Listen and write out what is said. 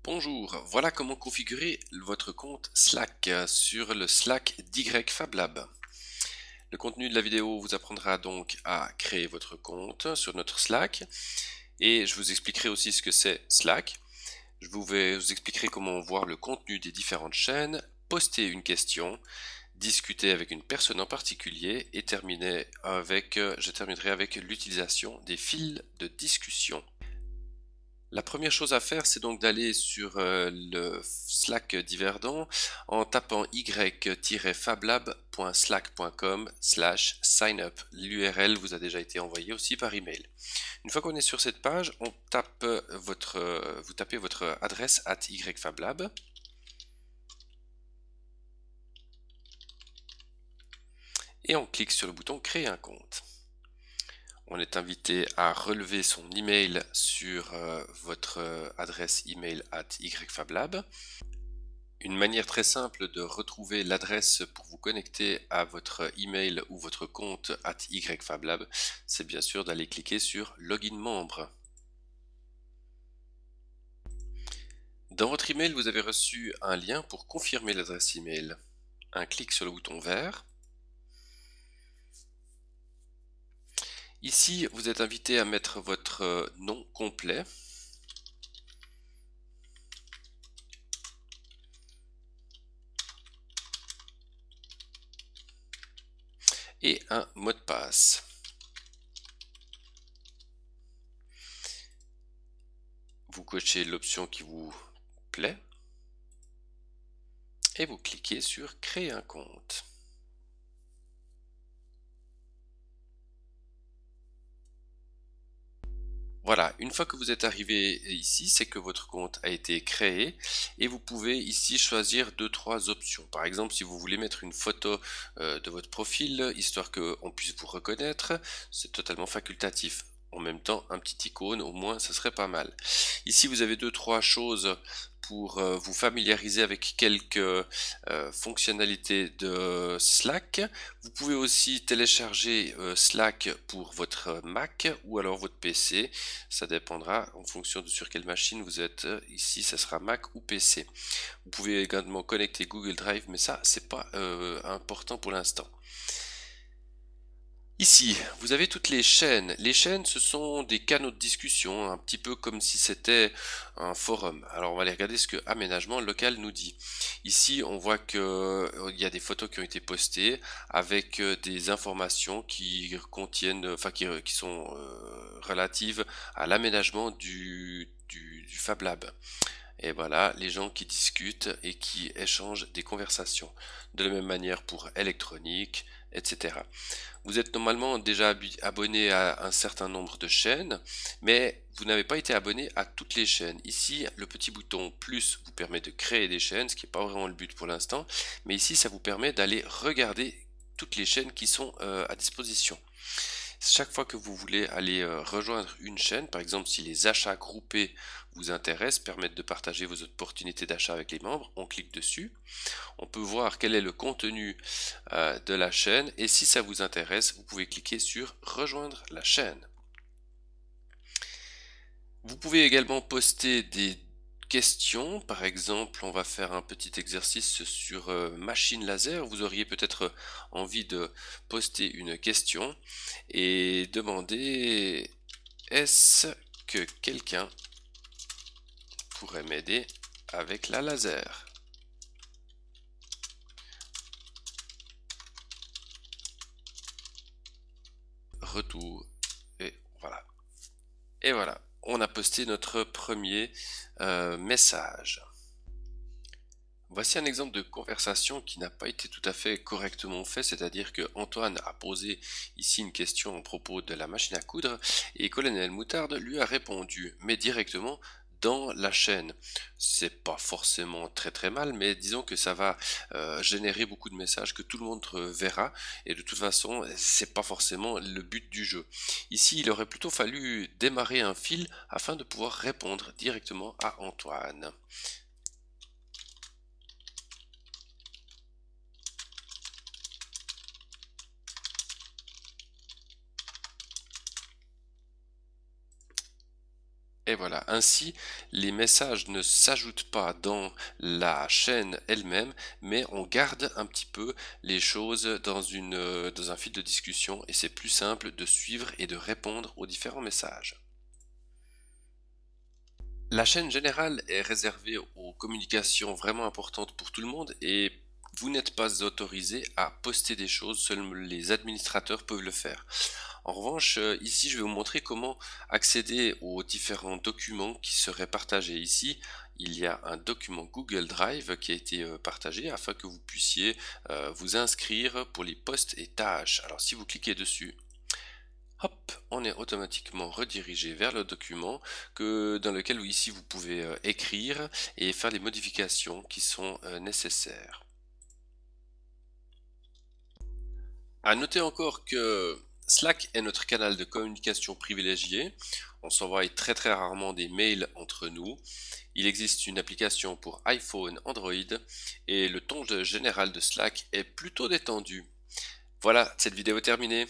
Bonjour, voilà comment configurer votre compte Slack sur le Slack d'YFabLab. Le contenu de la vidéo vous apprendra donc à créer votre compte sur notre Slack et je vous expliquerai aussi ce que c'est Slack. Je vous expliquerai comment voir le contenu des différentes chaînes, poster une question, discuter avec une personne en particulier et je terminerai avec l'utilisation des fils de discussion. La première chose à faire, c'est donc d'aller sur le Slack d'Yverdon en tapant y-fablab.slack.com/signup. L'URL vous a déjà été envoyé aussi par email. Une fois qu'on est sur cette page, vous tapez votre adresse @yfablab et on clique sur le bouton Créer un compte. On est invité à relever son email sur votre adresse email @yfablab. Une manière très simple de retrouver l'adresse pour vous connecter à votre email ou votre compte @yfablab, c'est bien sûr d'aller cliquer sur Login membre. Dans votre email, vous avez reçu un lien pour confirmer l'adresse email. Un clic sur le bouton vert. Ici, vous êtes invité à mettre votre nom complet. Et un mot de passe. Vous cochez l'option qui vous plaît et vous cliquez sur Créer un compte. Voilà, une fois que vous êtes arrivé ici, c'est que votre compte a été créé et vous pouvez ici choisir 2-3 options. Par exemple, si vous voulez mettre une photo de votre profil, histoire qu'on puisse vous reconnaître, c'est totalement facultatif. En même temps, un petit icône, au moins, ce serait pas mal. Ici, vous avez 2-3 choses pour vous familiariser avec quelques fonctionnalités de Slack. Vous pouvez aussi télécharger Slack pour votre Mac ou alors votre PC. Ça dépendra en fonction de sur quelle machine vous êtes. Ici, ça sera Mac ou PC. Vous pouvez également connecter Google Drive, mais ça, c'est pas important pour l'instant. Ici, vous avez toutes les chaînes. Les chaînes, ce sont des canaux de discussion, un petit peu comme si c'était un forum. Alors, on va aller regarder ce que aménagement local nous dit. Ici, on voit que il y a des photos qui ont été postées avec des informations qui contiennent, qui sont relatives à l'aménagement du Fab Lab. Et voilà, les gens qui discutent et qui échangent des conversations. De la même manière pour électronique, etc. Vous êtes normalement déjà abonné à un certain nombre de chaînes, mais vous n'avez pas été abonné à toutes les chaînes. Ici, le petit bouton plus vous permet de créer des chaînes, ce qui n'est pas vraiment le but pour l'instant, mais ici, ça vous permet d'aller regarder toutes les chaînes qui sont à disposition. Chaque fois que vous voulez aller rejoindre une chaîne, par exemple si les achats groupés vous intéressent, permettent de partager vos opportunités d'achat avec les membres, on clique dessus. On peut voir quel est le contenu de la chaîne et si ça vous intéresse, vous pouvez cliquer sur rejoindre la chaîne. Vous pouvez également poster des questions. Par exemple, on va faire un petit exercice sur machine laser. Vous auriez peut-être envie de poster une question et demander: est-ce que quelqu'un pourrait m'aider avec la laser? Retour. Et voilà. Et voilà, on a posté notre premier message. Voici un exemple de conversation qui n'a pas été tout à fait correctement fait, c'est-à-dire que Antoine a posé ici une question à propos de la machine à coudre et Colonel Moutarde lui a répondu, mais directement dans la chaîne. C'est pas forcément très mal, mais disons que ça va générer beaucoup de messages que tout le monde verra et de toute façon, c'est pas forcément le but du jeu. Ici, il aurait plutôt fallu démarrer un fil afin de pouvoir répondre directement à Antoine. Et voilà, ainsi, les messages ne s'ajoutent pas dans la chaîne elle-même, mais on garde un petit peu les choses dans un fil de discussion et c'est plus simple de suivre et de répondre aux différents messages. La chaîne générale est réservée aux communications vraiment importantes pour tout le monde et vous n'êtes pas autorisé à poster des choses, seuls les administrateurs peuvent le faire. En revanche, ici, je vais vous montrer comment accéder aux différents documents qui seraient partagés. Ici, il y a un document Google Drive qui a été partagé afin que vous puissiez vous inscrire pour les postes et tâches. Alors, si vous cliquez dessus, hop, on est automatiquement redirigé vers le document dans lequel ici vous pouvez écrire et faire les modifications qui sont nécessaires. À noter encore que Slack est notre canal de communication privilégié. On s'envoie très rarement des mails entre nous. Il existe une application pour iPhone, Android et le ton général de Slack est plutôt détendu. Voilà, cette vidéo est terminée.